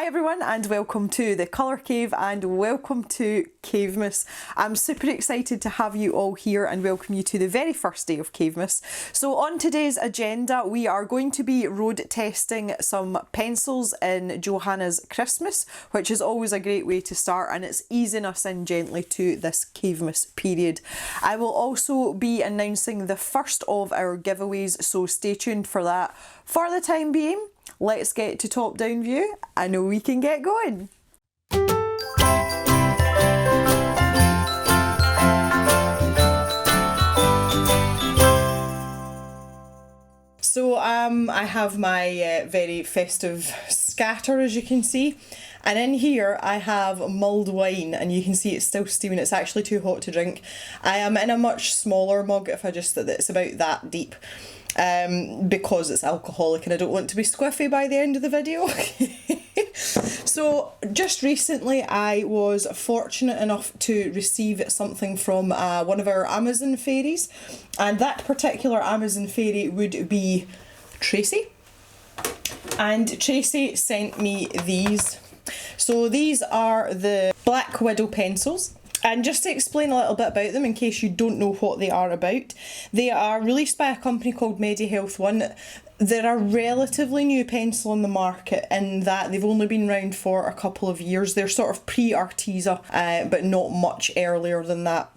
Hi everyone and welcome to the Colour Cave and welcome to Cavemas. I'm super excited to have you all here and welcome you to the very first day of Cavemas. So on today's agenda we are going to be road testing some pencils in Johanna's Christmas, which is always a great way to start and it's easing us in gently to this Cavemas period. I will also be announcing the first of our giveaways, so stay tuned for that. For the time being, let's get to top down view and we can get going. So I have my very festive scatter, as you can see, and in here I have mulled wine and you can see it's still steaming. It's actually too hot to drink. I am in a much smaller mug, it's about that deep. Because it's alcoholic and I don't want to be squiffy by the end of the video. So just recently I was fortunate enough to receive something from one of our Amazon fairies, and that particular Amazon fairy would be Tracy, and Tracy sent me these. So these are the Black Widow pencils. And just to explain a little bit about them in case you don't know what they are about, they are released by a company called MediHealth One. They're a relatively new pencil on the market in that they've only been around for a couple of years. They're sort of pre-Arteza, but not much earlier than that.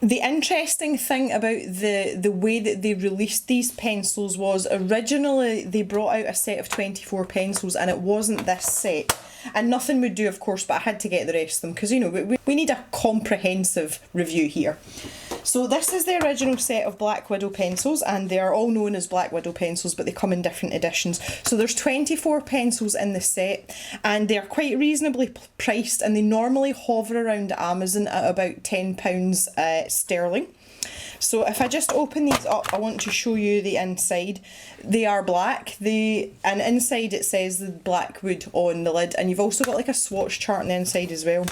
The interesting thing about the way that they released these pencils was originally they brought out a set of 24 pencils and it wasn't this set. And nothing would do, of course, but I had to get the rest of them because, you know, we need a comprehensive review here. So this is the original set of Black Widow pencils, and they are all known as Black Widow pencils, but they come in different editions. So there's 24 pencils in the set, and they're quite reasonably priced, and they normally hover around Amazon at about £10 sterling. So if I just open these up, I want to show you the inside. They are black, and inside it says the Blackwood on the lid, and you've also got like a swatch chart on the inside as well.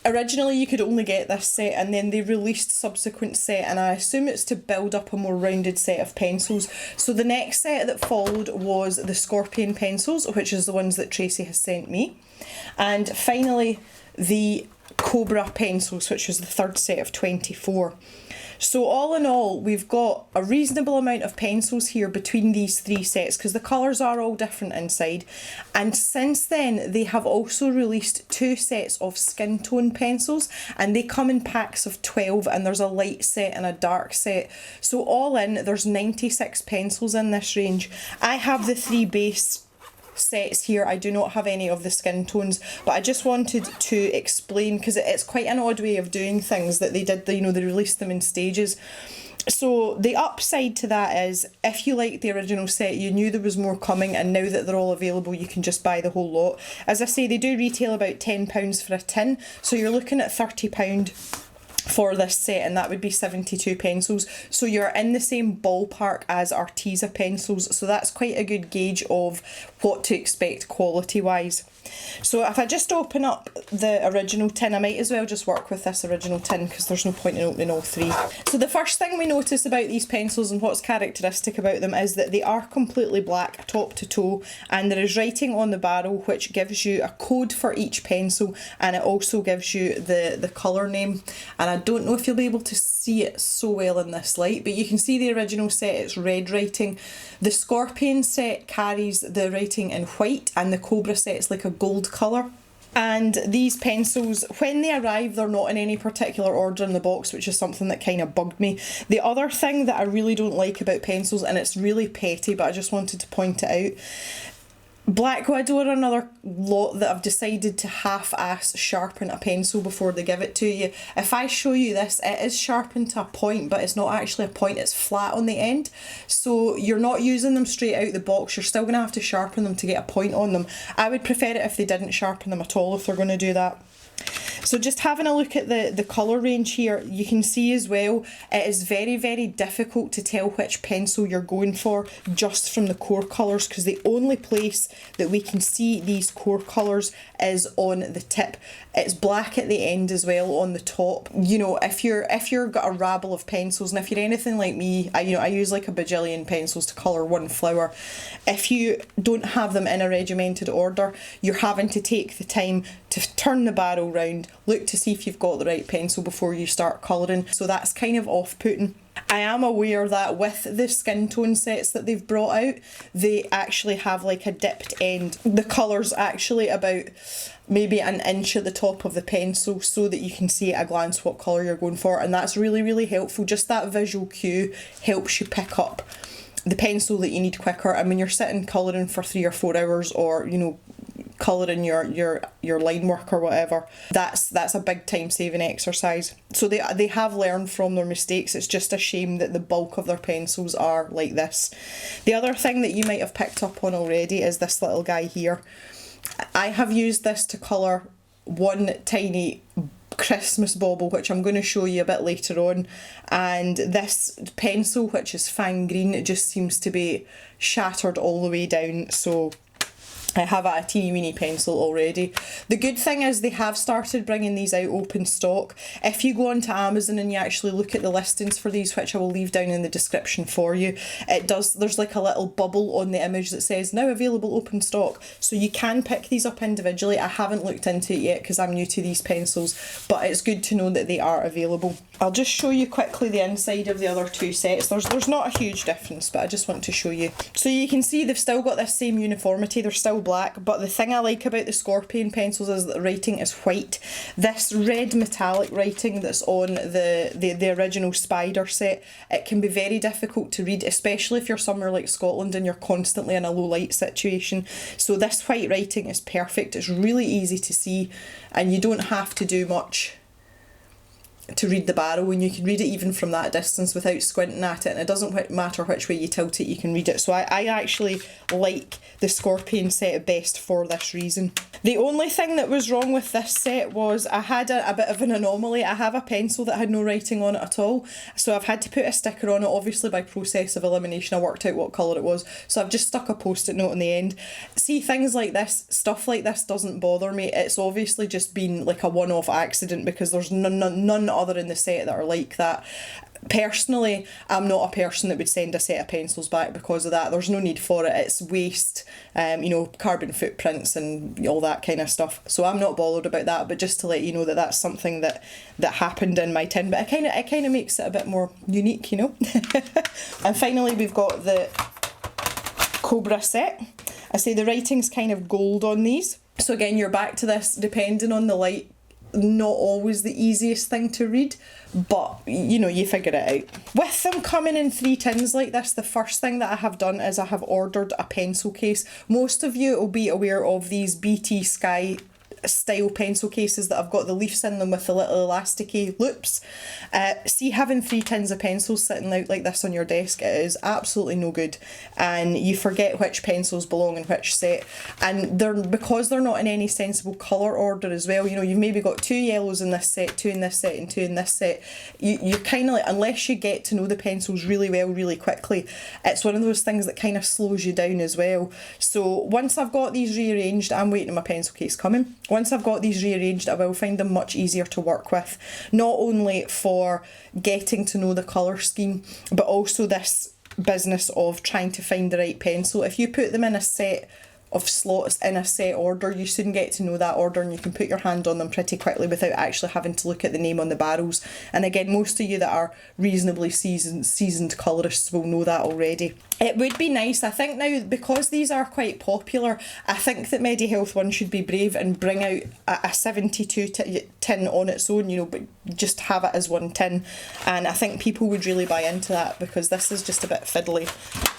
Originally you could only get this set and then they released subsequent set, and I assume it's to build up a more rounded set of pencils. So the next set that followed was the Scorpion pencils, which is the ones that Tracy has sent me. And finally the Cobra pencils, which was the third set of 24. So all in all, we've got a reasonable amount of pencils here between these three sets because the colours are all different inside. And since then, they have also released two sets of skin tone pencils, and they come in packs of 12, and there's a light set and a dark set. So all in, there's 96 pencils in this range. I have the three base sets here. I do not have any of the skin tones, but I just wanted to explain because it's quite an odd way of doing things that they did. You know, they released them in stages. So the upside to that is if you like the original set, you knew there was more coming, and now that they're all available you can just buy the whole lot. As I say, they do retail about £10 for a tin, so you're looking at £30 for this set, and that would be 72 pencils. So you're in the same ballpark as Arteza pencils, so that's quite a good gauge of what to expect quality wise. So if I just open up the original tin, I might as well just work with this original tin because there's no point in opening all three. So the first thing we notice about these pencils and what's characteristic about them is that they are completely black top to toe, and there is writing on the barrel which gives you a code for each pencil, and it also gives you the colour name. And I don't know if you'll be able to see it so well in this light, but you can see the original set, it's red writing. The Scorpion set carries the writing in white, and the Cobra set's like a gold colour. And these pencils, when they arrive, they're not in any particular order in the box, which is something that kind of bugged me. The other thing that I really don't like about pencils, and it's really petty, but I just wanted to point it out, Black Widow are another lot that have decided to half-ass sharpen a pencil before they give it to you. If I show you this, it is sharpened to a point, but it's not actually a point, it's flat on the end. So you're not using them straight out the box, you're still going to have to sharpen them to get a point on them. I would prefer it if they didn't sharpen them at all if they're going to do that. So just having a look at the colour range here, you can see as well, it is very, very difficult to tell which pencil you're going for just from the core colours, because the only place that we can see these core colours is on the tip. It's black at the end as well on the top. You know, if you're got a rabble of pencils, and if you're anything like me, I use like a bajillion pencils to colour one flower. If you don't have them in a regimented order, you're having to take the time to turn the barrel round, look to see if you've got the right pencil before you start colouring. So that's kind of off-putting. I am aware that with the skin tone sets that they've brought out, they actually have like a dipped end. The colour's actually about maybe an inch at the top of the pencil so that you can see at a glance what colour you're going for, and that's really, really helpful. Just that visual cue helps you pick up the pencil that you need quicker. And when you're sitting colouring for 3 or 4 hours, or you know, colouring your line work or whatever, that's a big time saving exercise. So they have learned from their mistakes. It's just a shame that the bulk of their pencils are like this. The other thing that you might have picked up on already is this little guy here. I have used this to colour one tiny Christmas bauble, which I'm going to show you a bit later on, and this pencil, which is fine green, it just seems to be shattered all the way down. So I have a teeny weeny pencil already. The good thing is they have started bringing these out open stock. If you go onto Amazon and you actually look at the listings for these, which I will leave down in the description for you, there's like a little bubble on the image that says now available open stock. So you can pick these up individually. I haven't looked into it yet because I'm new to these pencils, but it's good to know that they are available. I'll just show you quickly the inside of the other two sets. There's not a huge difference, but I just want to show you. So you can see they've still got this same uniformity. They're still black, but the thing I like about the Scorpion pencils is that the writing is white. This red metallic writing that's on the original Spider set, it can be very difficult to read, especially if you're somewhere like Scotland and you're constantly in a low light situation. So this white writing is perfect. It's really easy to see, and you don't have to do much to read the barrel, and you can read it even from that distance without squinting at it, and it doesn't matter which way you tilt it, you can read it. So I actually like the Scorpion set best for this reason. The only thing that was wrong with this set was I had a bit of an anomaly. I have a pencil that had no writing on it at all, so I've had to put a sticker on it. Obviously by process of elimination I worked out what colour it was, so I've just stuck a post-it note on the end. See, things like this, stuff like this doesn't bother me. It's obviously just been like a one-off accident because there's none other in the set that are like that. Personally, I'm not a person that would send a set of pencils back because of that. There's no need for it. It's waste, you know, carbon footprints and all that kind of stuff. So I'm not bothered about that, but just to let you know that that's something that happened in my tin. But it kind of makes it a bit more unique, you know. And finally we've got the Cobra set. I say the writing's kind of gold on these. So again, you're back to this, depending on the light, not always the easiest thing to read, but you know, you figure it out. With them coming in 3 tins like this, the first thing that I have done is I have ordered a pencil case. Most of you will be aware of these BT Sky style pencil cases that have got the leaves in them with the little elasticy loops. See, having 3 tins of pencils sitting out like this on your desk, it is absolutely no good, and you forget which pencils belong in which set. And because they're not in any sensible colour order as well, you know, you've maybe got 2 yellows in this set, 2 in this set and 2 in this set, you're kind of like, unless you get to know the pencils really well really quickly, it's one of those things that kind of slows you down as well. So once I've got these rearranged, I'm waiting on my pencil case coming. Once I've got these rearranged, I will find them much easier to work with, not only for getting to know the colour scheme, but also this business of trying to find the right pencil. If you put them in a set of slots in a set order, you soon get to know that order and you can put your hand on them pretty quickly without actually having to look at the name on the barrels. And again, most of you that are reasonably seasoned colourists will know that already. It would be nice, I think now, because these are quite popular, I think that MediHealth One should be brave and bring out a 72 tin on its own, you know, but just have it as one tin, and I think people would really buy into that because this is just a bit fiddly.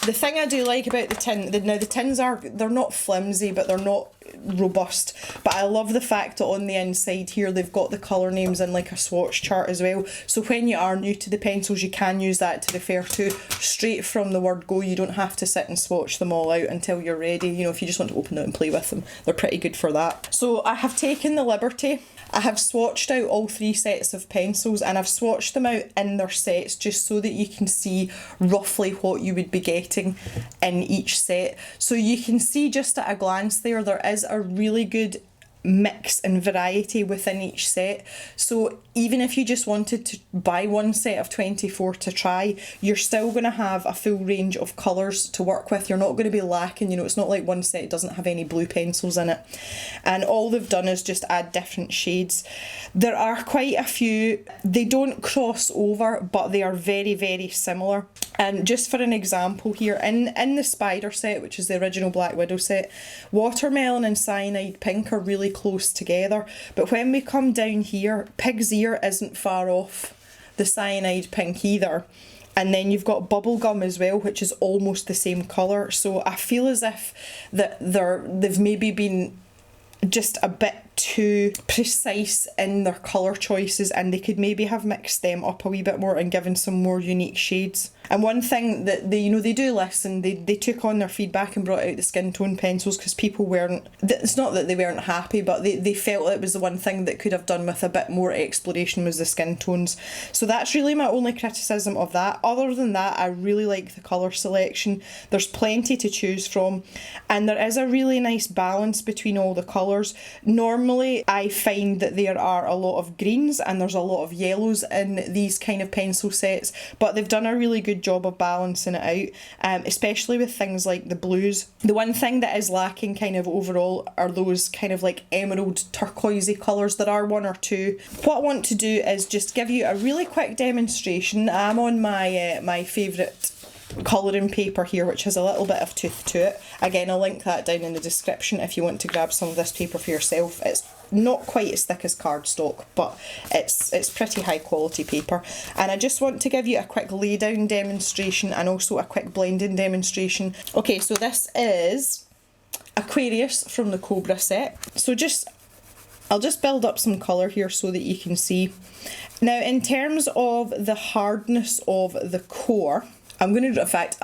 The thing I do like about the tin, now the tins they're not flimsy, but they're not robust, but I love the fact that on the inside here they've got the colour names in like a swatch chart as well, so when you are new to the pencils you can use that to refer to straight from the word go. You don't have to sit and swatch them all out until you're ready, you know, if you just want to open them and play with them, they're pretty good for that. So I have taken the liberty, I have swatched out all 3 sets of pencils, and I've swatched them out in their sets just so that you can see roughly what you would be getting in each set. So you can see just at a glance there is a really good mix and variety within each set. So even if you just wanted to buy one set of 24 to try, you're still going to have a full range of colours to work with. You're not going to be lacking, you know, it's not like one set doesn't have any blue pencils in it. And all they've done is just add different shades. There are quite a few, they don't cross over, but they are very, very similar. And just for an example here, in the Spider set, which is the original Black Widow set, Watermelon and Cyanide Pink are really close together, but when we come down here, Pig's Ear isn't far off the Cyanide Pink either. And then you've got Bubblegum as well, which is almost the same colour. So I feel as if that they've maybe been just a bit too precise in their colour choices, and they could maybe have mixed them up a wee bit more and given some more unique shades. And one thing that they do listen, they took on their feedback and brought out the skin tone pencils because people weren't, it's not that they weren't happy, but they felt it was the one thing that could have done with a bit more exploration was the skin tones. So that's really my only criticism of that. Other than that, I really like the colour selection. There's plenty to choose from, and there is a really nice balance between all the colours. Normally I find that there are a lot of greens and there's a lot of yellows in these kind of pencil sets, but they've done a really good job of balancing it out, especially with things like the blues. The one thing that is lacking kind of overall are those kind of like emerald turquoisey colours. There are one or two. What I want to do is just give you a really quick demonstration. I'm on my favourite colouring paper here, which has a little bit of tooth to it. Again, I'll link that down in the description if you want to grab some of this paper for yourself. It's not quite as thick as cardstock, but it's pretty high quality paper. And I just want to give you a quick lay down demonstration and also a quick blending demonstration. Okay, so this is Aquarius from the Cobra set. So I'll just build up some colour here so that you can see. Now, in terms of the hardness of the core, I'm going to, in fact,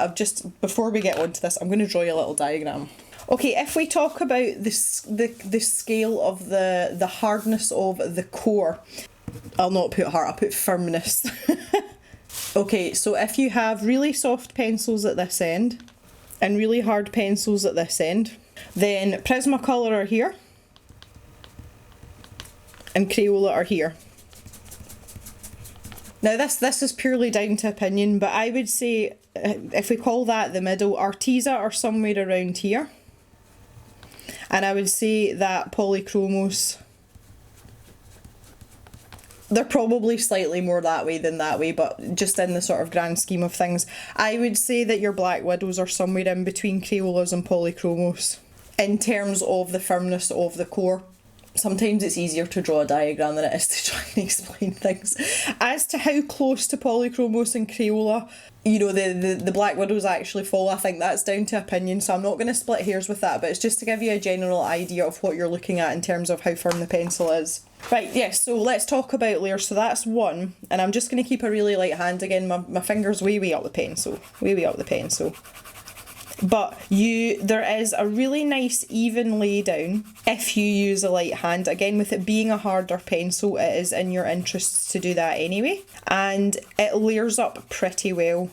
before we get onto this, I'm going to draw you a little diagram. Okay, if we talk about the scale of the hardness of the core, I'll not put hard, I'll put firmness. Okay, so if you have really soft pencils at this end and really hard pencils at this end, then Prismacolor are here and Crayola are here. Now this is purely down to opinion, but I would say if we call that the middle, Arteza are somewhere around here. And I would say that Polychromos, they're probably slightly more that way than that way, but just in the sort of grand scheme of things, I would say that your Black Widows are somewhere in between Crayolas and Polychromos in terms of the firmness of the core. Sometimes it's easier to draw a diagram than it is to try and explain things. As to how close to Polychromos and Crayola, you know, the Black Widows actually fall, I think that's down to opinion, so I'm not going to split hairs with that, but it's just to give you a general idea of what you're looking at in terms of how firm the pencil is. Right, yes, so let's talk about layers. So that's one, and I'm just going to keep a really light hand again. My finger's way up the pencil, way up the pencil. But there is a really nice even lay down if you use a light hand. Again, with it being a harder pencil, it is in your interests to do that anyway. And it layers up pretty well.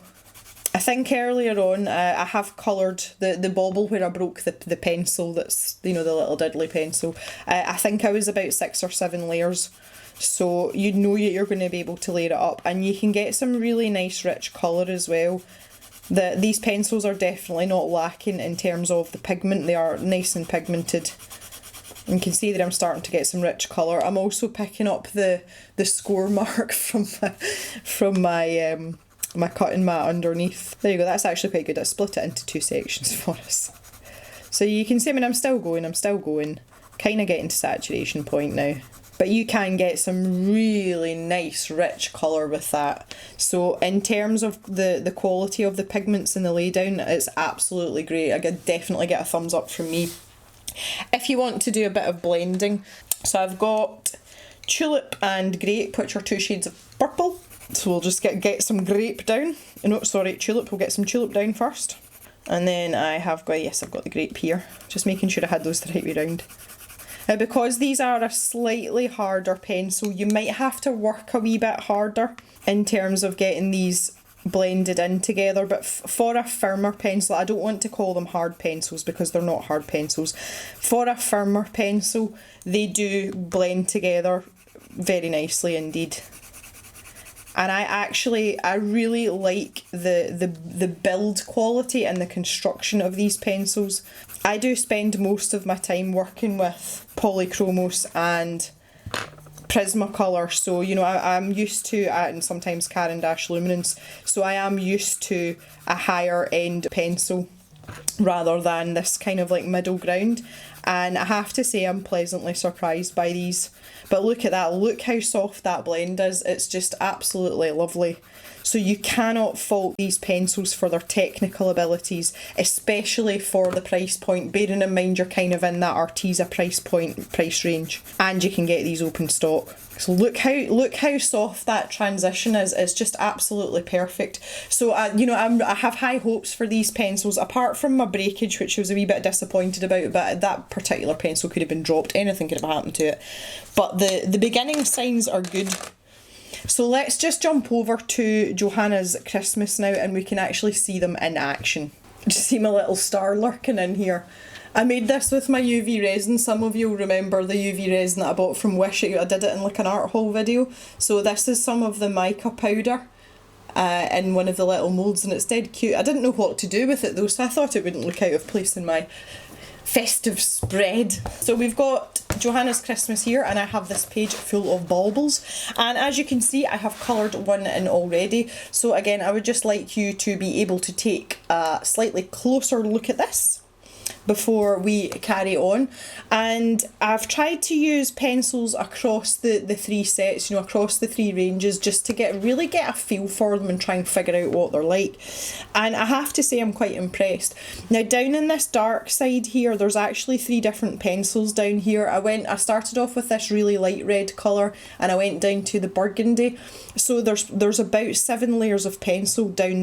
I think earlier on I have coloured the bauble where I broke the pencil, that's, you know, the little diddly pencil. I think I was about 6 or 7 layers. So you know you're going to be able to layer it up, and you can get some really nice rich colour as well. These pencils are definitely not lacking in terms of the pigment. They are nice and pigmented. You can see that I'm starting to get some rich colour. I'm also picking up the score mark from my cutting mat underneath. There you go, that's actually quite good. I split it into 2 sections for us. So you can see, I mean, I'm still going. Kind of getting to saturation point now. but you can get some really nice rich colour with that. So in terms of the quality of the pigments in the laydown, it's absolutely great. I could definitely get a thumbs up from me. If you want to do a bit of blending, so I've got Tulip and Grape, which are 2 shades of purple. So we'll just get some Grape down. No, sorry, Tulip. We'll get some Tulip down first. And then I have got, yes, I've got the Grape here. Just making sure I had those the right way round. Now, because these are a slightly harder pencil, you might have to work a wee bit harder in terms of getting these blended in together, but for a firmer pencil, I don't want to call them hard pencils because they're not hard pencils. For a firmer pencil, they do blend together very nicely indeed. And I really like the build quality and the construction of these pencils. I do spend most of my time working with Polychromos and Prismacolor, so you know I'm used to, and sometimes Caran d'Ache Luminance, so I am used to a higher end pencil rather than this kind of like middle ground, and I have to say I'm pleasantly surprised by these. But look at that, look how soft that blend is, it's just absolutely lovely. So you cannot fault these pencils for their technical abilities, especially for the price point, bearing in mind you're kind of in that Arteza price range, and you can get these open stock. So look how soft that transition is. It's just absolutely perfect. So you know, I have high hopes for these pencils, apart from my breakage, which I was a wee bit disappointed about, but that particular pencil could have been dropped, anything could have happened to it. But the beginning signs are good. So let's just jump over to Johanna's Christmas now, and we can actually see them in action. Just see my little star lurking in here. I made this with my UV resin. Some of you will remember the UV resin that I bought from Wish. I did it in like an art haul video. So this is some of the mica powder in one of the little moulds, and it's dead cute. I didn't know what to do with it though, so I thought it wouldn't look out of place in my festive spread. So we've got Johanna's Christmas here, and I have this page full of baubles, and as you can see I have coloured one in already. So again, I would just like you to be able to take a slightly closer look at this before we carry on. And I've tried to use pencils across the 3 sets, you know, across the 3 ranges, just to really get a feel for them and try and figure out what they're like. And I have to say I'm quite impressed. Now down in this dark side here, there's actually 3 different pencils down here. I started off with this really light red colour, and I went down to the burgundy. So there's about 7 layers of pencil down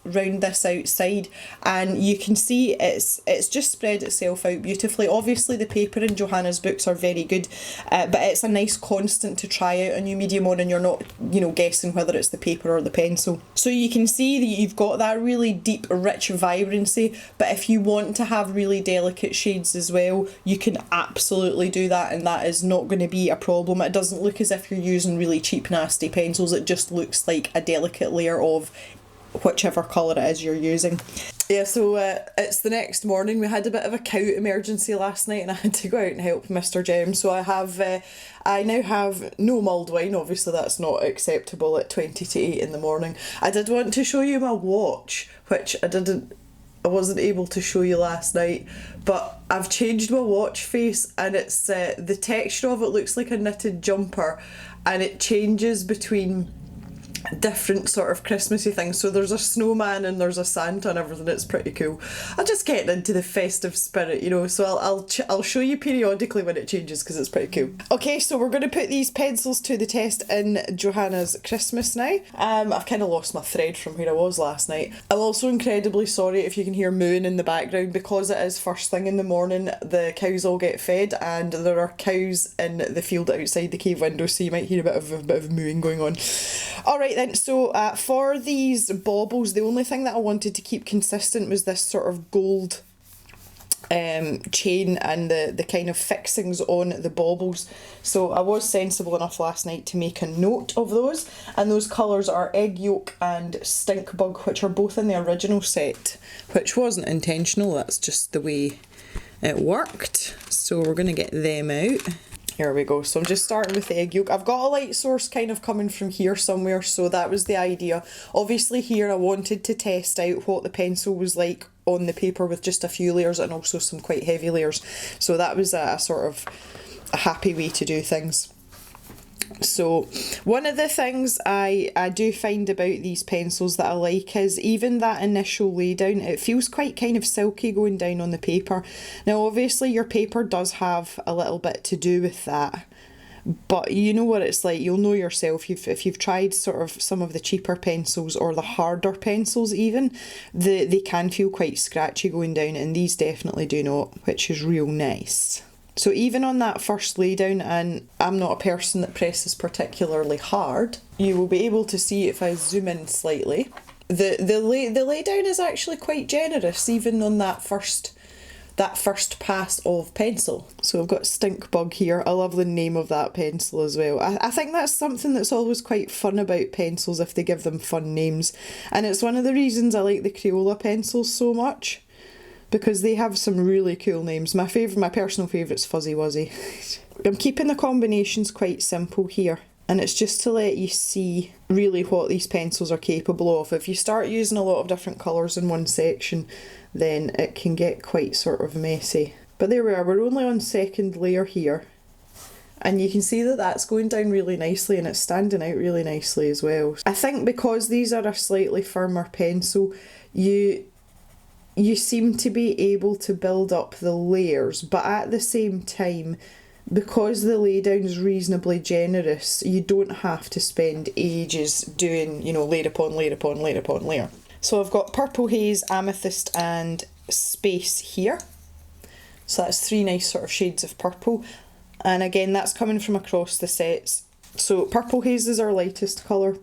round this outside, and you can see it's just spread itself out beautifully. Obviously the paper in Johanna's books are very good, but it's a nice constant to try out a new medium on, and you're not, you know, guessing whether it's the paper or the pencil. So you can see that you've got that really deep, rich vibrancy, but if you want to have really delicate shades as well, you can absolutely do that, and that is not going to be a problem. It doesn't look as if you're using really cheap, nasty pencils. It just looks like a delicate layer of whichever colour it is you're using. Yeah, so it's the next morning. We had a bit of a cow emergency last night, and I had to go out and help Mr. Jem. So I now have no mulled wine. Obviously that's not acceptable at 20 to 8 in the morning. I did want to show you my watch, which I wasn't able to show you last night, but I've changed my watch face, and it's the texture of it looks like a knitted jumper, and it changes between different sort of Christmassy things. So there's a snowman and there's a Santa and everything. It's pretty cool. I'm just getting into the festive spirit, you know, so I'll show you periodically when it changes, because it's pretty cool. Okay, so we're going to put these pencils to the test in Johanna's Christmas now. I've kind of lost my thread from where I was last night. I'm also incredibly sorry if you can hear mooing in the background, because it is first thing in the morning. The cows all get fed, and there are cows in the field outside the cave window, so you might hear a bit of mooing going on. Alright then, so for these baubles, the only thing that I wanted to keep consistent was this sort of gold chain and the kind of fixings on the baubles. So I was sensible enough last night to make a note of those, and those colours are Egg Yolk and Stink Bug, which are both in the original set, which wasn't intentional, that's just the way it worked. So we're going to get them out. Here we go. So I'm just starting with the egg yolk. I've got a light source kind of coming from here somewhere, so that was the idea. Obviously here I wanted to test out what the pencil was like on the paper with just a few layers, and also some quite heavy layers. So that was a sort of a happy way to do things. So one of the things I do find about these pencils that I like is even that initial laydown, it feels quite kind of silky going down on the paper. Now obviously your paper does have a little bit to do with that, but you know what it's like, you'll know yourself if you've tried sort of some of the cheaper pencils or the harder pencils even, they can feel quite scratchy going down, and these definitely do not, which is real nice. So even on that first laydown, and I'm not a person that presses particularly hard, you will be able to see if I zoom in slightly. The laydown is actually quite generous, even on that first pass of pencil. So I've got Stink Bug here. I love the name of that pencil as well. I think that's something that's always quite fun about pencils, if they give them fun names. And it's one of the reasons I like the Crayola pencils so much, because they have some really cool names. My personal favourite's Fuzzy Wuzzy. I'm keeping the combinations quite simple here, and it's just to let you see really what these pencils are capable of. If you start using a lot of different colours in one section, then it can get quite sort of messy. But there we are, we're only on second layer here, and you can see that that's going down really nicely, and it's standing out really nicely as well. I think because these are a slightly firmer pencil, you seem to be able to build up the layers, but at the same time, because the laydown is reasonably generous, you don't have to spend ages doing, layer upon layer upon layer upon layer. So I've got Purple Haze, Amethyst and Space here. So that's 3 nice sort of shades of purple. And again, that's coming from across the sets. So Purple Haze is our lightest colour.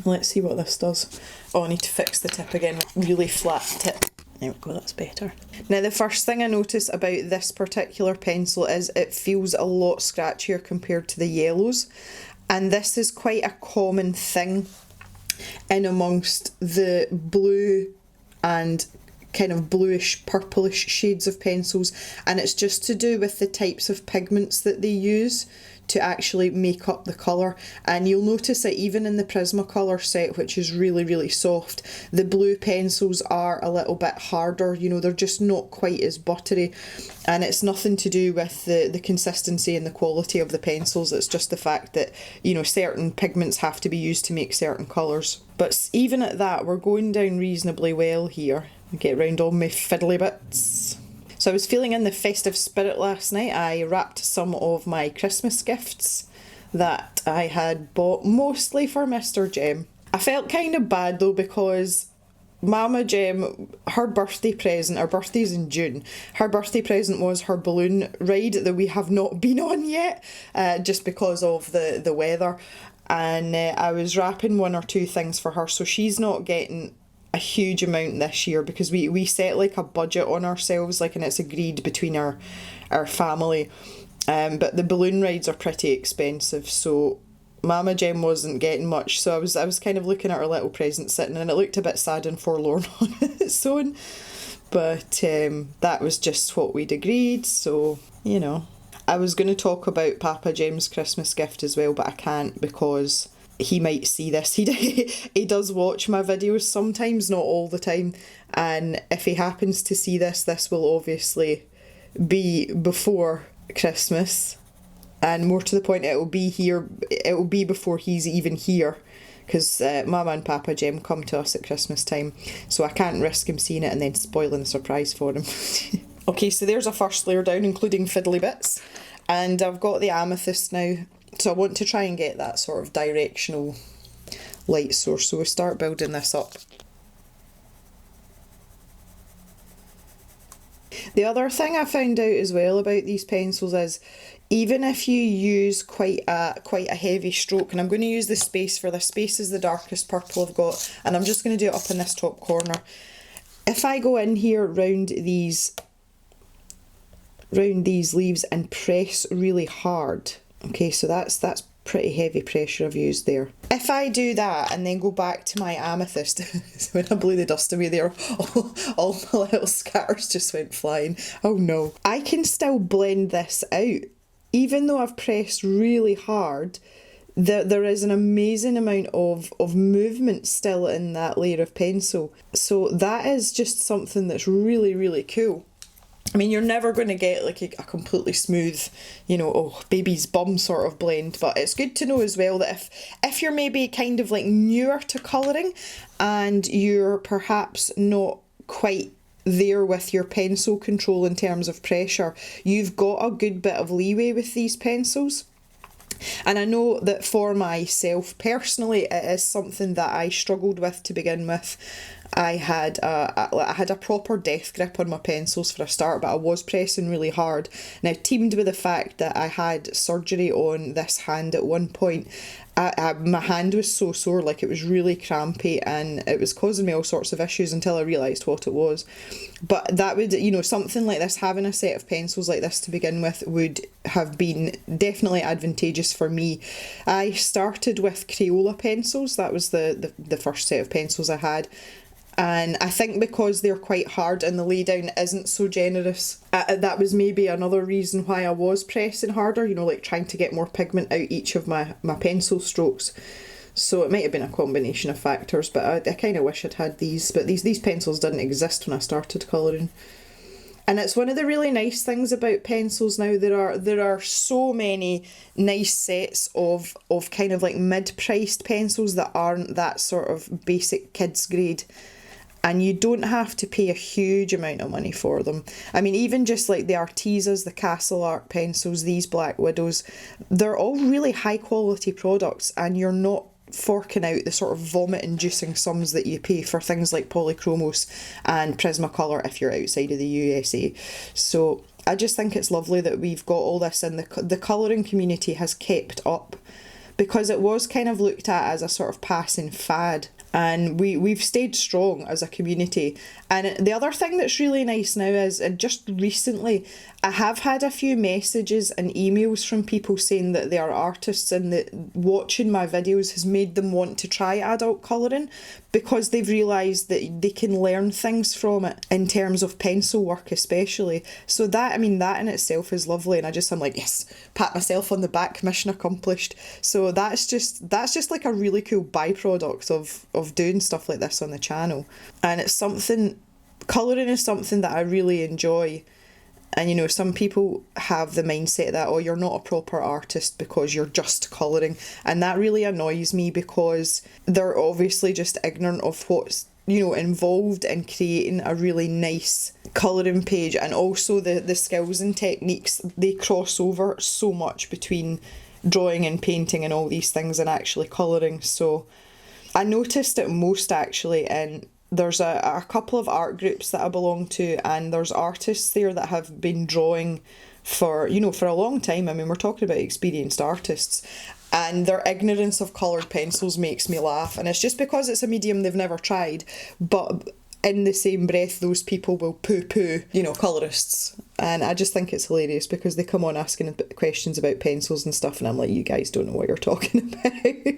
Let's see what this does. Oh, I need to fix the tip again. Really flat tip. There we go, that's better. Now the first thing I notice about this particular pencil is it feels a lot scratchier compared to the yellows. And this is quite a common thing in amongst the blue and kind of bluish purplish shades of pencils, and it's just to do with the types of pigments that they use to actually make up the colour. And you'll notice that even in the Prismacolor set, which is really, really soft, the blue pencils are a little bit harder, they're just not quite as buttery, and it's nothing to do with the consistency and the quality of the pencils, it's just the fact that, certain pigments have to be used to make certain colours. But even at that, we're going down reasonably well here. Get round all my fiddly bits. So I was feeling in the festive spirit last night. I wrapped some of my Christmas gifts that I had bought mostly for Mr. Jem. I felt kind of bad though, because Mama Jem, her birthday present, her birthday's in June, her birthday present was her balloon ride that we have not been on yet, just because of the weather. And I was wrapping 1 or 2 things for her, so she's not getting a huge amount this year, because we set like a budget on ourselves, and it's agreed between our family, but the balloon rides are pretty expensive, so Mama Jem wasn't getting much. So I was kind of looking at her little present sitting, and it looked a bit sad and forlorn on its own, but that was just what we'd agreed. So I was going to talk about Papa Jem's Christmas gift as well, but I can't, because he might see this. He does watch my videos sometimes, not all the time, and if he happens to see this will obviously be before Christmas, and more to the point, it will be before he's even here, because Mama and Papa Jem come to us at Christmas time, so I can't risk him seeing it and then spoiling the surprise for him. Okay, so there's a first layer down, including fiddly bits, and I've got the amethyst now. So I want to try and get that sort of directional light source. So we start building this up. The other thing I found out as well about these pencils is, even if you use quite a heavy stroke, and I'm going to use the Space for this. Space is the darkest purple I've got, and I'm just going to do it up in this top corner. If I go in here round these leaves and press really hard, okay, so that's pretty heavy pressure I've used there. If I do that and then go back to my amethyst, when I blew the dust away there, all the little scatters just went flying. Oh no. I can still blend this out. Even though I've pressed really hard, there is an amazing amount of movement still in that layer of pencil. So that is just something that's really, really cool. I mean, you're never going to get like a completely smooth, oh, baby's bum sort of blend, but it's good to know as well that if you're maybe kind of like newer to colouring and you're perhaps not quite there with your pencil control in terms of pressure, you've got a good bit of leeway with these pencils. And I know that for myself personally, it is something that I struggled with to begin with. I had a proper death grip on my pencils for a start, but I was pressing really hard. Now, teamed with the fact that I had surgery on this hand at one point, my hand was so sore, like it was really crampy, and it was causing me all sorts of issues until I realised what it was. But that would, something like this, having a set of pencils like this to begin with would have been definitely advantageous for me. I started with Crayola pencils. That was the first set of pencils I had. And I think because they're quite hard and the laydown isn't so generous, that was maybe another reason why I was pressing harder, like trying to get more pigment out each of my pencil strokes. So it might have been a combination of factors, but I kind of wish I'd had these. But these pencils didn't exist when I started colouring. And it's one of the really nice things about pencils now. There are so many nice sets of kind of like mid-priced pencils that aren't that sort of basic kids grade. And you don't have to pay a huge amount of money for them. I mean, even just like the Artisas, the Castle Art pencils, these Black Widows, they're all really high quality products, and you're not forking out the sort of vomit-inducing sums that you pay for things like Polychromos and Prismacolor if you're outside of the USA. So I just think it's lovely that we've got all this, and the colouring community has kept up, because it was kind of looked at as a sort of passing fad. And we've stayed strong as a community. And the other thing that's really nice now is, and just recently, I have had a few messages and emails from people saying that they are artists and that watching my videos has made them want to try adult colouring, because they've realised that they can learn things from it in terms of pencil work especially. So that in itself is lovely, and I'm like, yes, pat myself on the back, mission accomplished. So that's just like a really cool byproduct of doing stuff like this on the channel. And it's something, colouring is something that I really enjoy. And some people have the mindset that, oh, you're not a proper artist because you're just colouring. And that really annoys me, because they're obviously just ignorant of what's, involved in creating a really nice colouring page. And also the skills and techniques, they cross over so much between drawing and painting and all these things and actually colouring. So I noticed it most actually in, there's a couple of art groups that I belong to, and there's artists there that have been drawing for a long time. I mean, we're talking about experienced artists, and their ignorance of coloured pencils makes me laugh. And it's just because it's a medium they've never tried, but in the same breath, those people will poo-poo, colourists. And I just think it's hilarious, because they come on asking questions about pencils and stuff, and I'm like, you guys don't know what you're talking about.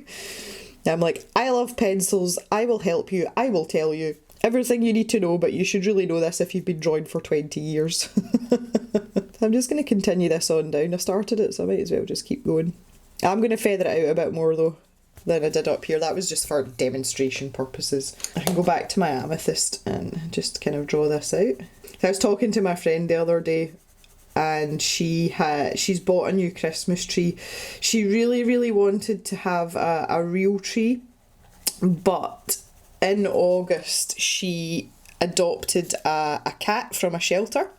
I'm like, I love pencils, I will help you, I will tell you everything you need to know, but you should really know this if you've been drawing for 20 years. I'm just going to continue this on down. I started it, so I might as well just keep going. I'm going to feather it out a bit more though than I did up here. That was just for demonstration purposes. I can go back to my amethyst and just kind of draw this out. I was talking to my friend the other day, and she's bought a new Christmas tree. She really wanted to have a real tree, but in August she adopted a cat from a shelter.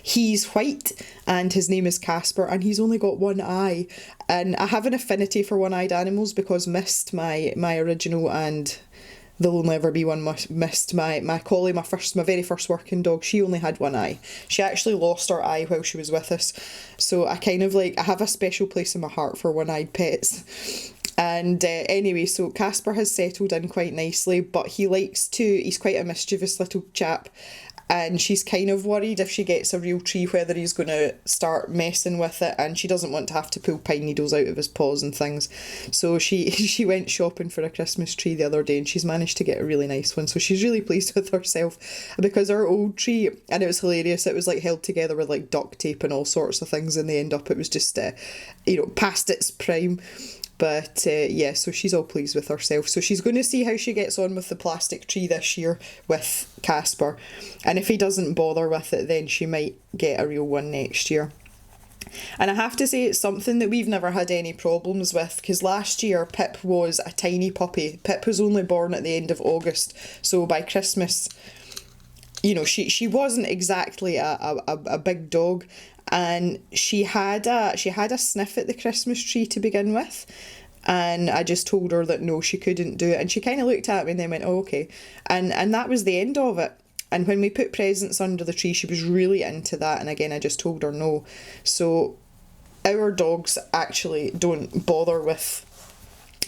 He's white and his name is Casper, and he's only got one eye. And I have an affinity for one-eyed animals, because Mist, my original, and there'll never be one, Mist, my collie, my very first working dog, she only had one eye. She actually lost her eye while she was with us. So I kind of I have a special place in my heart for one-eyed pets. And anyway, so Casper has settled in quite nicely, but he's quite a mischievous little chap. And she's kind of worried if she gets a real tree whether he's going to start messing with it, and she doesn't want to have to pull pine needles out of his paws and things. So she went shopping for a Christmas tree the other day, and she's managed to get a really nice one. So she's really pleased with herself, because our old tree, and it was hilarious, it was held together with duct tape and all sorts of things. In the end up, it was just past its prime. But yeah, so she's all pleased with herself. So she's going to see how she gets on with the plastic tree this year with Casper. And if he doesn't bother with it, then she might get a real one next year. And I have to say, it's something that we've never had any problems with, because last year Pip was a tiny puppy. Pip was only born at the end of August, so by Christmas, you know, she wasn't exactly a big dog, and she had a sniff at the Christmas tree to begin with. And I just told her that no, she couldn't do it, and she kind of looked at me and then went, oh, okay, and that was the end of it. And when we put presents under the tree, she was really into that. And again, I just told her no. So our dogs actually don't bother with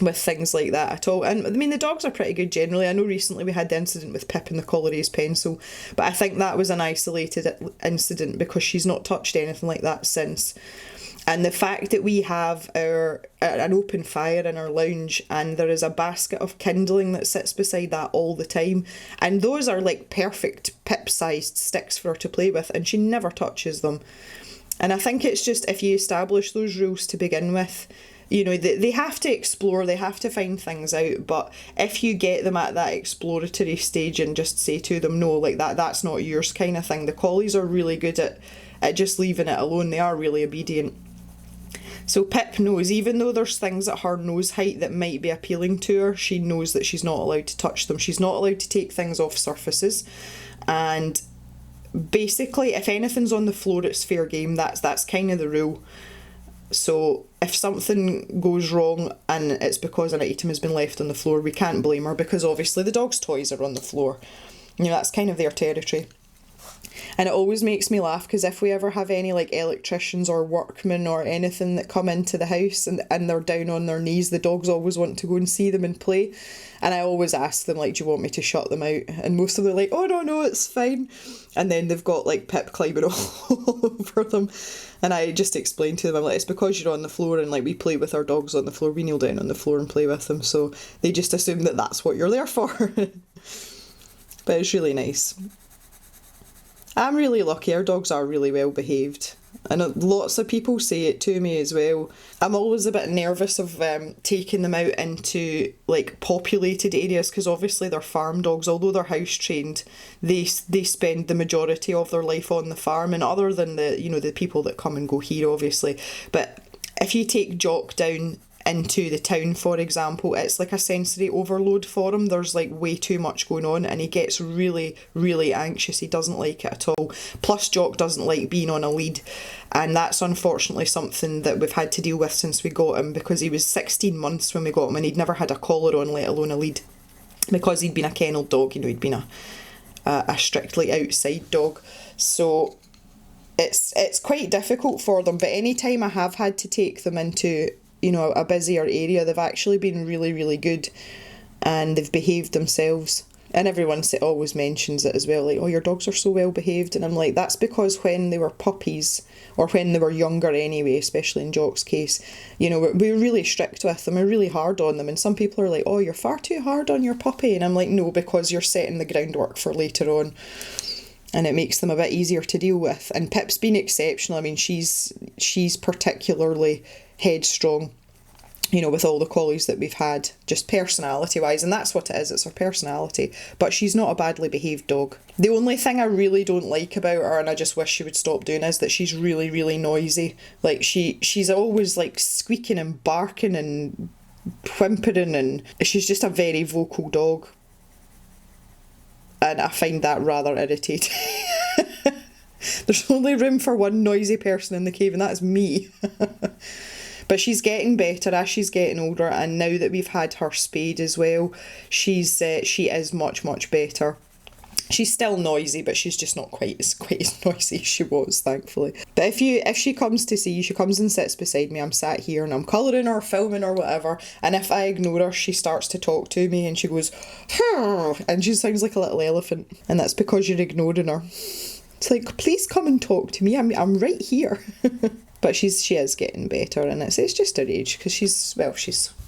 things like that at all. And I mean, the dogs are pretty good generally. I know recently we had the incident with Pip and the collar-raised pencil, but I think that was an isolated incident because she's not touched anything like that since. And the fact that we have an open fire in our lounge and there is a basket of kindling that sits beside that all the time, and those are like perfect Pip-sized sticks for her to play with, and she never touches them. And I think it's just, if you establish those rules to begin with, you know, they have to explore, they have to find things out, but if you get them at that exploratory stage and just say to them, no, like that's not yours kind of thing. The collies are really good at just leaving it alone. They are really obedient. So Pip knows, even though there's things at her nose height that might be appealing to her, she knows that she's not allowed to touch them. She's not allowed to take things off surfaces. And basically, if anything's on the floor, it's fair game. That's kind of the rule. So if something goes wrong and it's because an item has been left on the floor, we can't blame her, because obviously the dog's toys are on the floor. You know, that's kind of their territory. And it always makes me laugh, because if we ever have any like electricians or workmen or anything that come into the house and they're down on their knees, the dogs always want to go and see them and play. And I always ask them, like, do you want me to shut them out? And most of them are like, oh no, it's fine. And then they've got like Pip climbing all over them. And I just explain to them, I'm like, it's because you're on the floor, and like we play with our dogs on the floor. We kneel down on the floor and play with them. So they just assume that that's what you're there for. But it's really nice. I'm really lucky. Our dogs are really well behaved. And lots of people say it to me as well. I'm always a bit nervous of taking them out into like populated areas, because obviously they're farm dogs. Although they're house trained, they spend the majority of their life on the farm, and other than the people that come and go here, obviously. But if you take Jock down into the town, for example, it's like a sensory overload for him. There's like way too much going on, and he gets really, really anxious. He doesn't like it at all. Plus, Jock doesn't like being on a lead, and that's unfortunately something that we've had to deal with since we got him, because he was 16 months when we got him, and he'd never had a collar on, let alone a lead, because he'd been a kennel dog. You know, he'd been a strictly outside dog. So it's quite difficult for them. But any time I have had to take them into, you know, a busier area, they've actually been really, really good, and they've behaved themselves. And everyone always mentions it as well, like, oh, your dogs are so well behaved. And I'm like, that's because when they were puppies, or when they were younger anyway, especially in Jock's case, you know, we're really strict with them, we're really hard on them. And some people are like, oh, you're far too hard on your puppy. And I'm like, no, because you're setting the groundwork for later on, and it makes them a bit easier to deal with. And Pip's been exceptional. I mean, she's particularly headstrong, you know, with all the collies that we've had, just personality wise, and that's what it is, it's her personality. But she's not a badly behaved dog. The only thing I really don't like about her, and I just wish she would stop doing, is that she's really, really noisy. Like she's always like squeaking and barking and whimpering, and she's just a very vocal dog, and I find that rather irritating. There's only room for one noisy person in the cave, and that's me. But she's getting better as she's getting older, and now that we've had her spayed as well, she is much, much better. She's still noisy, but she's just not quite as noisy as she was, thankfully. But if she comes to see you, she comes and sits beside me. I'm sat here and I'm colouring or filming or whatever, and if I ignore her, she starts to talk to me and she goes, and she sounds like a little elephant, and that's because you're ignoring her. It's like, please come and talk to me. I'm right here. But she is getting better, and it's just her age, because she's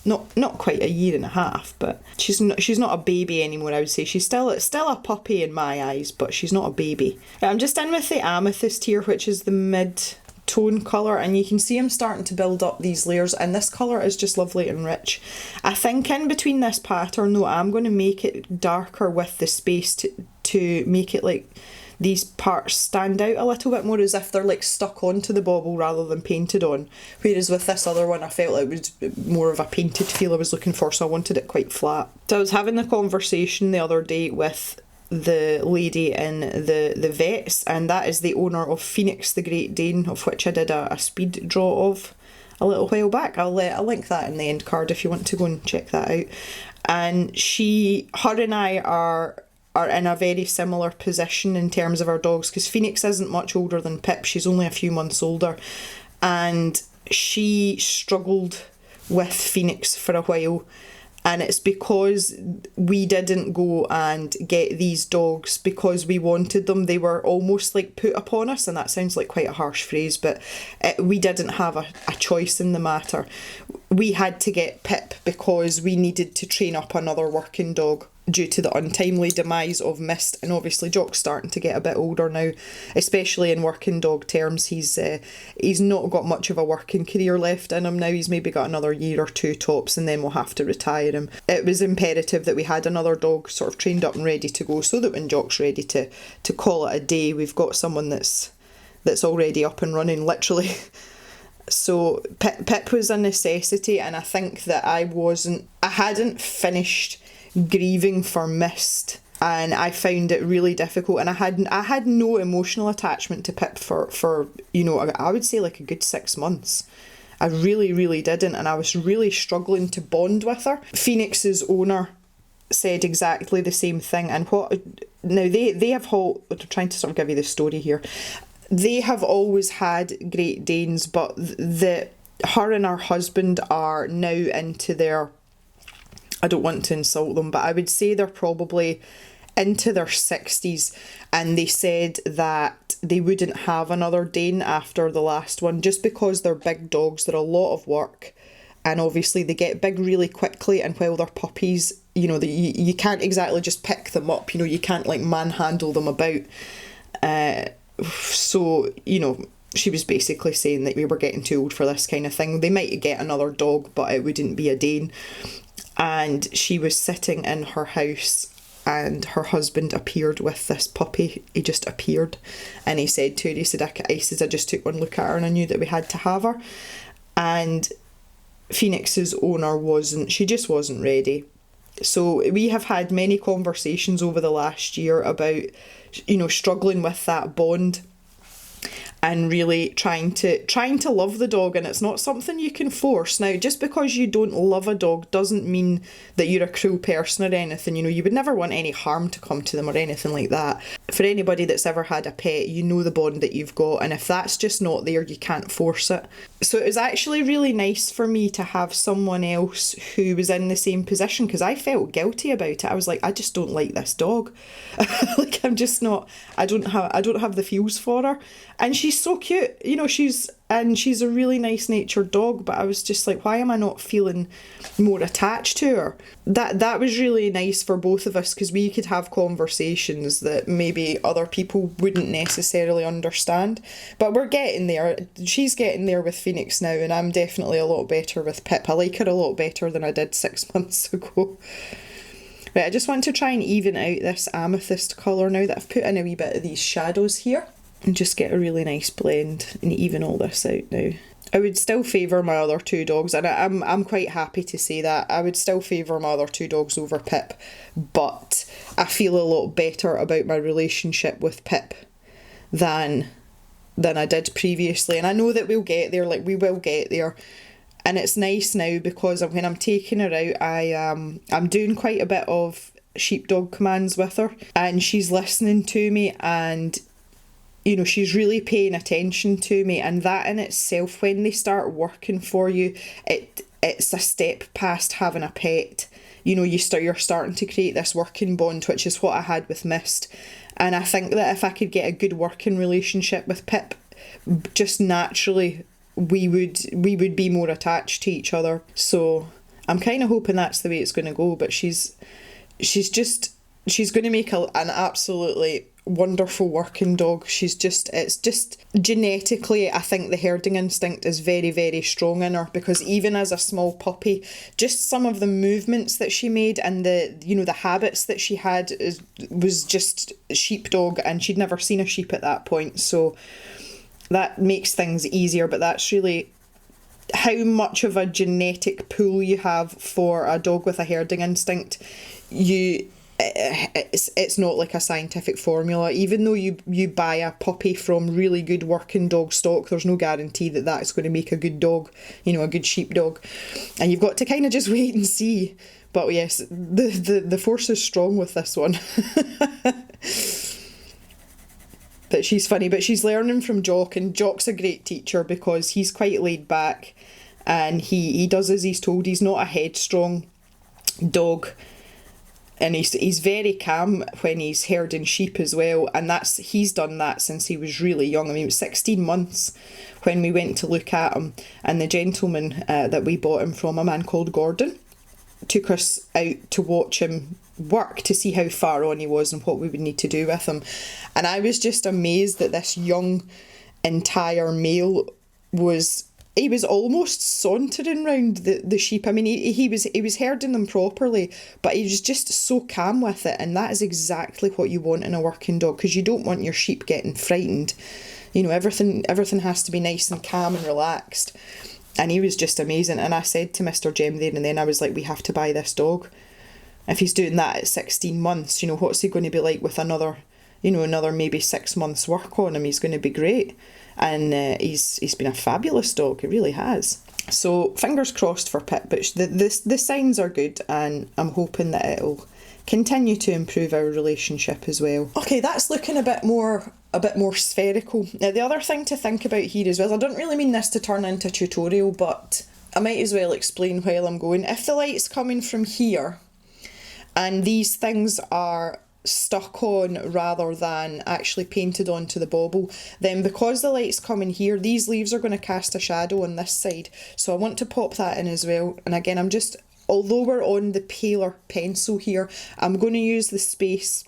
not quite a year and a half, but she's not a baby anymore. I would say she's still a puppy in my eyes, but she's not a baby. I'm just in with the amethyst here, which is the mid tone colour, and you can see I'm starting to build up these layers, and this colour is just lovely and rich. I think in between this pattern though, I'm going to make it darker with the space to make it like these parts stand out a little bit more, as if they're like stuck onto the bauble rather than painted on. Whereas with this other one, I felt like it was more of a painted feel I was looking for, so I wanted it quite flat. So I was having a conversation the other day with the lady in the vets, and that is the owner of Phoenix the Great Dane, of which I did a speed draw of a little while back. I'll link that in the end card if you want to go and check that out. And her and I are in a very similar position in terms of our dogs, because Phoenix isn't much older than Pip. She's only a few months older, and she struggled with Phoenix for a while, and it's because we didn't go and get these dogs because we wanted them. They were almost like put upon us, and that sounds like quite a harsh phrase, but we didn't have a choice in the matter. We had to get Pip because we needed to train up another working dog due to the untimely demise of Mist, and obviously Jock's starting to get a bit older now, especially in working dog terms. He's not got much of a working career left in him now. He's maybe got another year or two tops, and then we'll have to retire him. It was imperative that we had another dog sort of trained up and ready to go, so that when Jock's ready to call it a day, we've got someone that's already up and running, literally. So Pip was a necessity, and I think that I hadn't finished grieving for Mist, and I found it really difficult, and I had no emotional attachment to Pip for you know, I would say like a good 6 months. I really, really didn't, and I was really struggling to bond with her. Phoenix's owner said exactly the same thing, and now they have I'm trying to sort of give you the story here. They have always had Great Danes, but her and her husband are now into their, I don't want to insult them, but I would say they're probably into their 60s, and they said that they wouldn't have another Dane after the last one, just because they're big dogs, they're a lot of work, and obviously they get big really quickly, and while they're puppies, you know, you can't exactly just pick them up, you know, you can't like manhandle them about. So, you know, she was basically saying that we were getting too old for this kind of thing. They might get another dog, but it wouldn't be a Dane. And she was sitting in her house, and her husband appeared with this puppy. He just appeared, and he said to her, he said, I just took one look at her and I knew that we had to have her. And Phoenix's owner she just wasn't ready. So we have had many conversations over the last year about, you know, struggling with that bond, and really trying to love the dog, and it's not something you can force. Now, just because you don't love a dog doesn't mean that you're a cruel person or anything. You know, you would never want any harm to come to them or anything like that. For anybody that's ever had a pet, you know the bond that you've got, and if that's just not there, you can't force it. So it was actually really nice for me to have someone else who was in the same position, because I felt guilty about it. I was like, I just don't like this dog. Like, I'm just not, I don't have the feels for her. And she's so cute, you know, she's a really nice natured dog, but I was just like, why am I not feeling more attached to her? That was really nice for both of us, because we could have conversations that maybe other people wouldn't necessarily understand. But we're getting there. She's getting there with Phoenix now, and I'm definitely a lot better with Pip. I like her a lot better than I did 6 months ago. Right, I just want to try and even out this amethyst colour now that I've put in a wee bit of these shadows here, and just get a really nice blend and even all this out now. I would still favour my other two dogs, and I'm quite happy to say that. I would still favour my other two dogs over Pip, but I feel a lot better about my relationship with Pip than I did previously, and I know that we'll get there, like we will get there. And it's nice now, because when I'm taking her out, I'm doing quite a bit of sheepdog commands with her, and she's listening to me, and you know, she's really paying attention to me, and that in itself, when they start working for you, it's a step past having a pet. You know, you're starting to create this working bond, which is what I had with Mist. And I think that if I could get a good working relationship with Pip, just naturally we would be more attached to each other. So I'm kind of hoping that's the way it's going to go, but she's going to make an absolutely wonderful working dog. It's just genetically, I think the herding instinct is very, very strong in her, because even as a small puppy, just some of the movements that she made and the habits that she had was just sheepdog, and she'd never seen a sheep at that point, so that makes things easier. But that's really how much of a genetic pool you have for a dog with a herding instinct. It's not like a scientific formula. Even though you buy a puppy from really good working dog stock, there's no guarantee that that's going to make a good dog, a good sheepdog. And you've got to kind of just wait and see. But yes, the force is strong with this one. But she's funny, but she's learning from Jock, and Jock's a great teacher because he's quite laid back and he does as he's told. He's not a headstrong dog. And he's very calm when he's herding sheep as well. And he's done that since he was really young. I mean, it was 16 months when we went to look at him. And the gentleman that we bought him from, a man called Gordon, took us out to watch him work to see how far on he was and what we would need to do with him. And I was just amazed that this young entire male was almost sauntering round the sheep. I mean, he was herding them properly, but he was just so calm with it, and that is exactly what you want in a working dog, because you don't want your sheep getting frightened. Everything has to be nice and calm and relaxed. And he was just amazing. And I said to Mr. Jem there and then, I was like, we have to buy this dog. If he's doing that at 16 months, what's he going to be like with another maybe 6 months work on him? He's going to be great. And he's been a fabulous dog, it really has. So fingers crossed for Pip, but the signs are good, and I'm hoping that it'll continue to improve our relationship as well. Okay, that's looking a bit more spherical. Now the other thing to think about here as well, I don't really mean this to turn into a tutorial, but I might as well explain while I'm going. If the light's coming from here and these things are stuck on rather than actually painted onto the bauble, then because the light's coming here, these leaves are going to cast a shadow on this side, so I want to pop that in as well. And again, although we're on the paler pencil here, I'm going to use the space,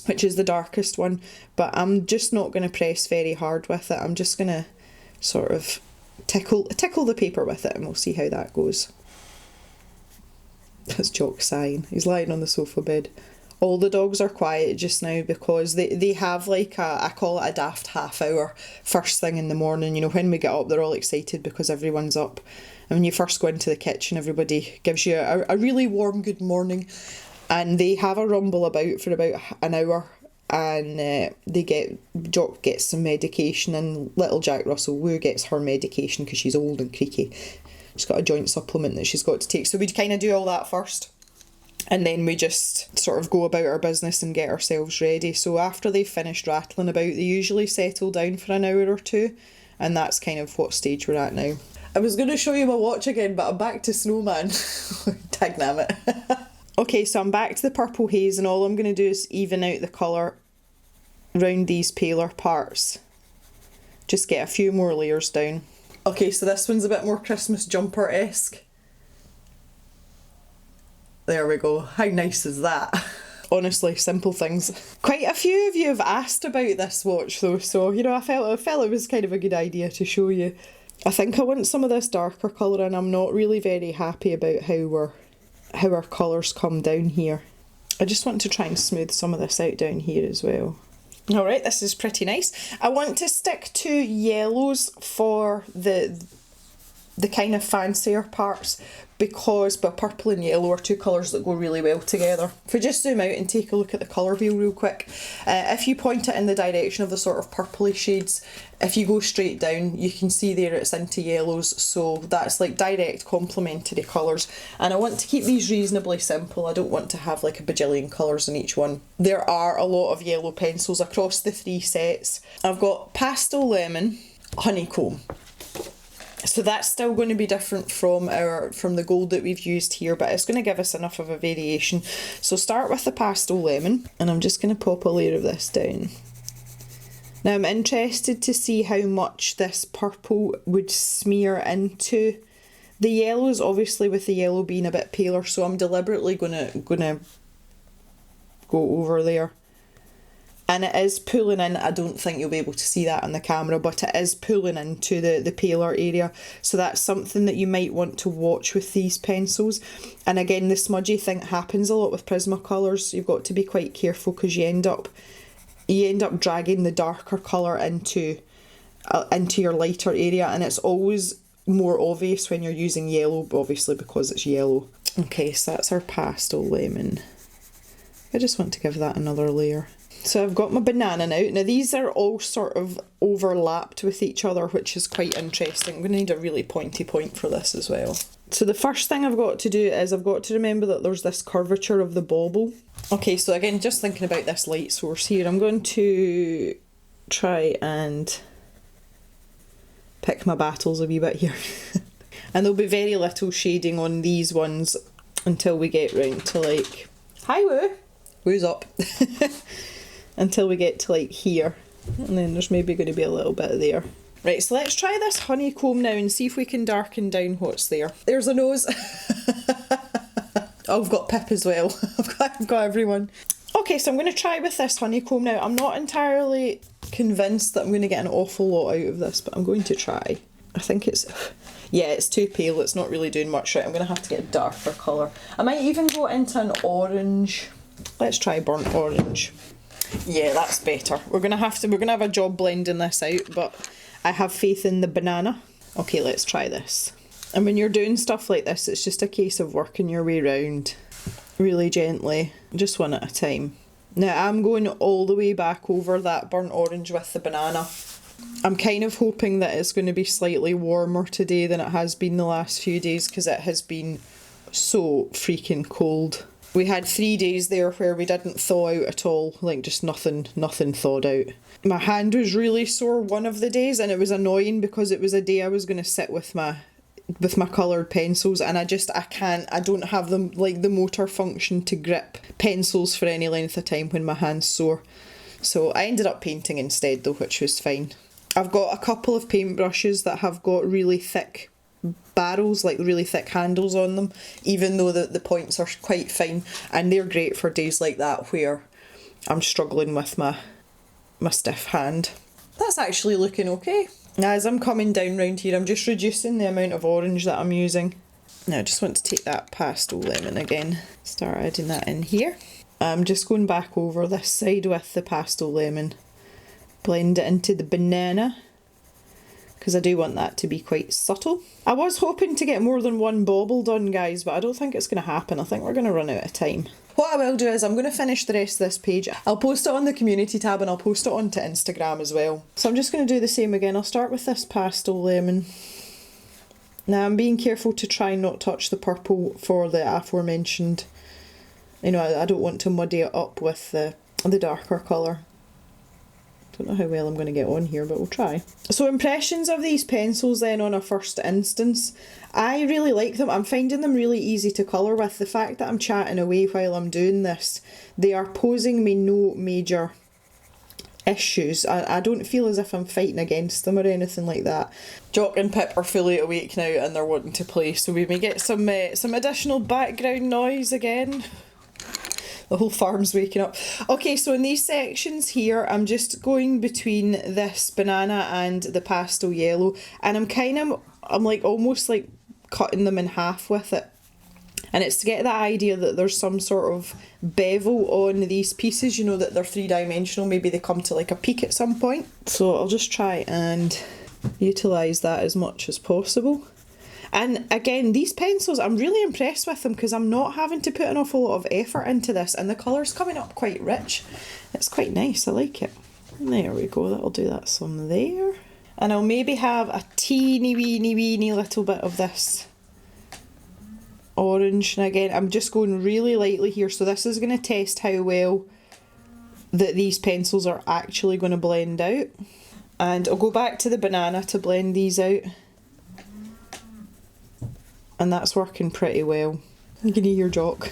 which is the darkest one, but I'm just not going to press very hard with it. I'm just going to sort of tickle the paper with it, and we'll see how that goes. That's Jock sighing. He's lying on the sofa bed. All the dogs are quiet just now because they have like I call it a daft half hour first thing in the morning. When we get up, they're all excited because everyone's up. And when you first go into the kitchen, everybody gives you a really warm good morning, and they have a rumble about for about an hour, and Jock gets some medication, and little Jack Russell Woo gets her medication because she's old and creaky. She's got a joint supplement that she's got to take. So we kind of do all that first. And then we just sort of go about our business and get ourselves ready. So after they've finished rattling about, they usually settle down for an hour or two. And that's kind of what stage we're at now. I was going to show you my watch again, but I'm back to Snowman. Dagnammit. Okay, so I'm back to the purple haze, and all I'm going to do is even out the colour around these paler parts. Just get a few more layers down. Okay, so this one's a bit more Christmas jumper-esque. There we go. How nice is that? Honestly, simple things. Quite a few of you have asked about this watch though, so I felt it was kind of a good idea to show you. I think I want some of this darker colour, and I'm not really very happy about how our colours come down here. I just want to try and smooth some of this out down here as well. Alright, this is pretty nice. I want to stick to yellows for the kind of fancier parts, because purple and yellow are two colours that go really well together. If we just zoom out and take a look at the colour wheel real quick, if you point it in the direction of the sort of purpley shades, if you go straight down, you can see there it's into yellows, so that's like direct complementary colours. And I want to keep these reasonably simple. I don't want to have like a bajillion colours in each one. There are a lot of yellow pencils across the 3 sets. I've got Pastel Lemon, Honeycomb. So that's still going to be different from the gold that we've used here, but it's going to give us enough of a variation. So start with the Pastel Lemon, and I'm just going to pop a layer of this down. Now I'm interested to see how much this purple would smear into the yellows, obviously with the yellow being a bit paler, so I'm deliberately gonna go over there And it is pulling in, I don't think you'll be able to see that on the camera, but it is pulling into the paler area. So that's something that you might want to watch with these pencils. And again, the smudgy thing happens a lot with Prismacolors. You've got to be quite careful because you end up dragging the darker colour into your lighter area, and it's always more obvious when you're using yellow, obviously because it's yellow. Okay, so that's our pastel lemon. I just want to give that another layer. So I've got my banana now. Now these are all sort of overlapped with each other, which is quite interesting. I'm going to need a really pointy point for this as well. So the first thing I've got to do is I've got to remember that there's this curvature of the bauble. Okay, so again, just thinking about this light source here, I'm going to try and pick my battles a wee bit here. And there'll be very little shading on these ones until we get round to like, hi Woo! Woo's up. Until we get to like here, and then there's maybe going to be a little bit there. Right, so let's try this honeycomb now and see if we can darken down what's there. There's a nose. Oh, I've got Pip as well. I've got everyone. Okay, so I'm going to try with this honeycomb now. I'm not entirely convinced that I'm going to get an awful lot out of this, but I'm going to try. I think it's, yeah, it's too pale. It's not really doing much right. I'm going to have to get a darker colour. I might even go into an orange. Let's try burnt orange. Yeah, that's better. We're gonna have a job blending this out, but I have faith in the banana. Okay, let's try this. And when you're doing stuff like this, it's just a case of working your way around really gently, just one at a time. Now I'm going all the way back over that burnt orange with the banana. I'm kind of hoping that it's going to be slightly warmer today than it has been the last few days, because it has been so freaking cold. We had 3 days there where we didn't thaw out at all, like just nothing thawed out. My hand was really sore one of the days, and it was annoying because it was a day I was going to sit with my coloured pencils, and I don't have them, like, the motor function to grip pencils for any length of time when my hand's sore. So I ended up painting instead though, which was fine. I've got a couple of paintbrushes that have got really thick barrels, like really thick handles on them, even though the points are quite fine, and they're great for days like that where I'm struggling with my stiff hand. That's actually looking okay. As I'm coming down round here, I'm just reducing the amount of orange that I'm using. Now I just want to take that pastel lemon again, start adding that in here. I'm just going back over this side with the pastel lemon, blend it into the banana, because I do want that to be quite subtle. I was hoping to get more than one bauble done, guys, but I don't think it's going to happen. I think we're going to run out of time. What I will do is I'm going to finish the rest of this page. I'll post it on the community tab, and I'll post it onto Instagram as well. So I'm just going to do the same again. I'll start with this pastel lemon. Now I'm being careful to try not touch the purple for the aforementioned, you know, I don't want to muddy it up with the darker colour. Don't know how well I'm going to get on here, but we'll try. So impressions of these pencils then on a first instance. I really like them. I'm finding them really easy to colour with. The fact that I'm chatting away while I'm doing this, they are posing me no major issues. I don't feel as if I'm fighting against them or anything like that. Jock and Pip are fully awake now and they're wanting to play, so we may get some additional background noise again. The whole farm's waking up. Okay, so in these sections here, I'm just going between this banana and the pastel yellow, and I'm like almost like cutting them in half with it. And it's to get that idea that there's some sort of bevel on these pieces, you know, that they're three-dimensional. Maybe they come to like a peak at some point. So I'll just try and utilise that as much as possible. And again, these pencils, I'm really impressed with them because I'm not having to put an awful lot of effort into this, and the colour's coming up quite rich. It's quite nice, I like it. There we go, that'll do that some there. And I'll maybe have a teeny weeny little bit of this orange. And again, I'm just going really lightly here, so this is going to test how well that these pencils are actually going to blend out. And I'll go back to the banana to blend these out. And that's working pretty well. You can hear your Jock.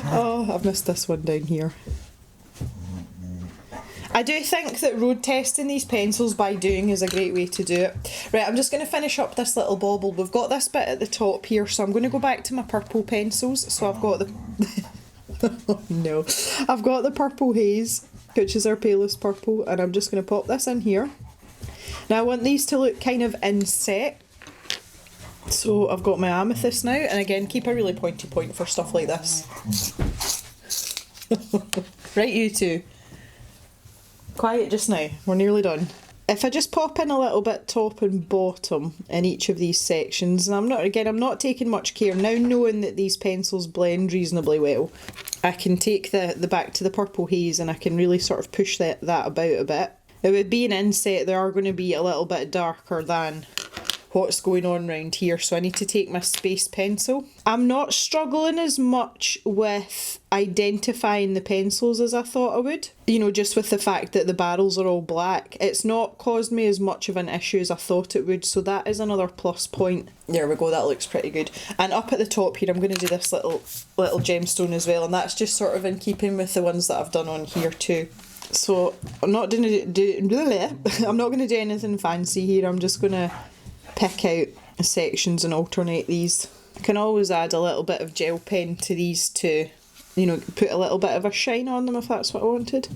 Oh, I've missed this one down here. I do think that road testing these pencils by doing is a great way to do it. Right, I'm just going to finish up this little bauble. We've got this bit at the top here, so I'm going to go back to my purple pencils. So I've got the Oh no. I've got the Purple Haze, which is our palest purple, and I'm just going to pop this in here. Now I want these to look kind of inset. So I've got my amethyst now, and again, keep a really pointy point for stuff like this. Right, you two. Quiet just now, we're nearly done. If I just pop in a little bit top and bottom in each of these sections, and I'm not taking much care, now knowing that these pencils blend reasonably well, I can take the back to the Purple Haze and I can really sort of push that about a bit. It would be an inset, they are going to be a little bit darker than what's going on round here, so I need to take my space pencil. I'm not struggling as much with identifying the pencils as I thought I would. You know, just with the fact that the barrels are all black, it's not caused me as much of an issue as I thought it would, so that is another plus point. There we go, that looks pretty good. And up at the top here, I'm going to do this little gemstone as well, and that's just sort of in keeping with the ones that I've done on here too. So I'm not going to do anything fancy here. I'm just going to pick out sections and alternate these. I can always add a little bit of gel pen to these to, you know, put a little bit of a shine on them if that's what I wanted.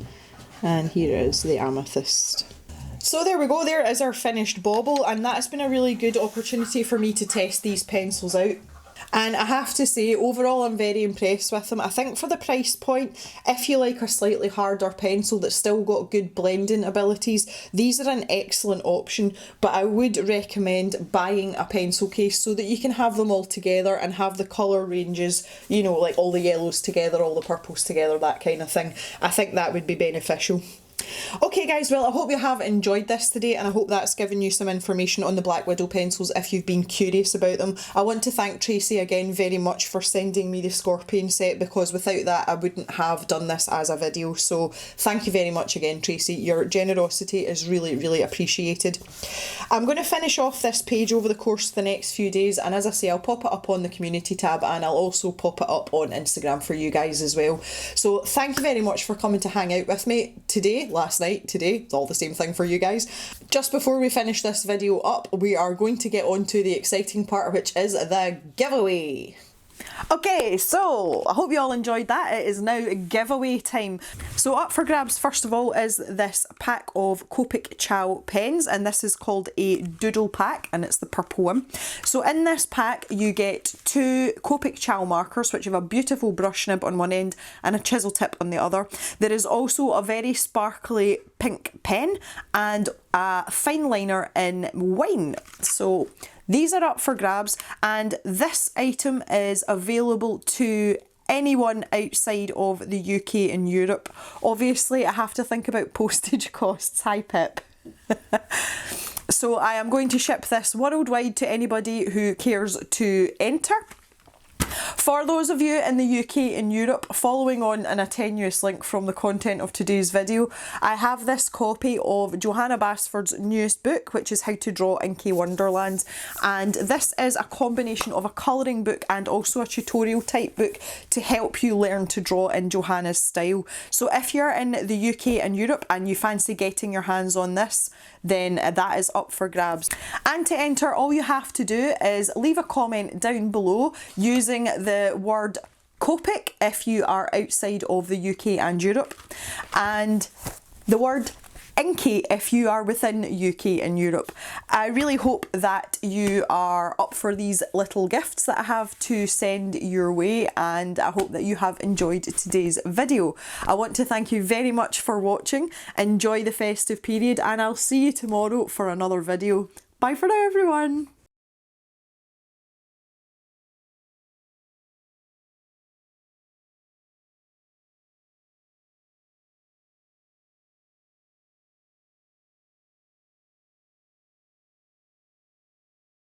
And here is the amethyst. So there we go, there is our finished bauble, and that's been a really good opportunity for me to test these pencils out. And I have to say, overall I'm very impressed with them. I think for the price point, if you like a slightly harder pencil that's still got good blending abilities, these are an excellent option, but I would recommend buying a pencil case so that you can have them all together and have the colour ranges, you know, like all the yellows together, all the purples together, that kind of thing. I think that would be beneficial. Okay guys, well I hope you have enjoyed this today, and I hope that's given you some information on the Black Widow pencils if you've been curious about them. I want to thank Tracy again very much for sending me the Scorpion set, because without that I wouldn't have done this as a video, so thank you very much again Tracy, your generosity is really appreciated. I'm going to finish off this page over the course of the next few days, and as I say, I'll pop it up on the community tab and I'll also pop it up on Instagram for you guys as well. So thank you very much for coming to hang out with me today, last night, today, it's all the same thing for you guys. Just before we finish this video up, we are going to get on to the exciting part, which is the giveaway. Okay, so I hope you all enjoyed that. It is now giveaway time. So up for grabs first of all is this pack of Copic Chow pens, and this is called a doodle pack and it's the purple one. So in this pack you get 2 Copic Chow markers which have a beautiful brush nib on one end and a chisel tip on the other. There is also a very sparkly pink pen and a fine liner in wine. So these are up for grabs, and this item is available to anyone outside of the UK and Europe. Obviously I have to think about postage costs, hi Pip. So I am going to ship this worldwide to anybody who cares to enter. For those of you in the UK and Europe, following on in a tenuous link from the content of today's video, I have this copy of Johanna Basford's newest book, which is How to Draw Inky Wonderlands, and this is a combination of a colouring book and also a tutorial type book to help you learn to draw in Johanna's style. So if you're in the UK and Europe and you fancy getting your hands on this, then that is up for grabs. And to enter, all you have to do is leave a comment down below using the word Copic if you are outside of the UK and Europe, and the word Inky if you are within UK and Europe. I really hope that you are up for these little gifts that I have to send your way, and I hope that you have enjoyed today's video. I want to thank you very much for watching. Enjoy the festive period, and I'll see you tomorrow for another video. Bye for now everyone.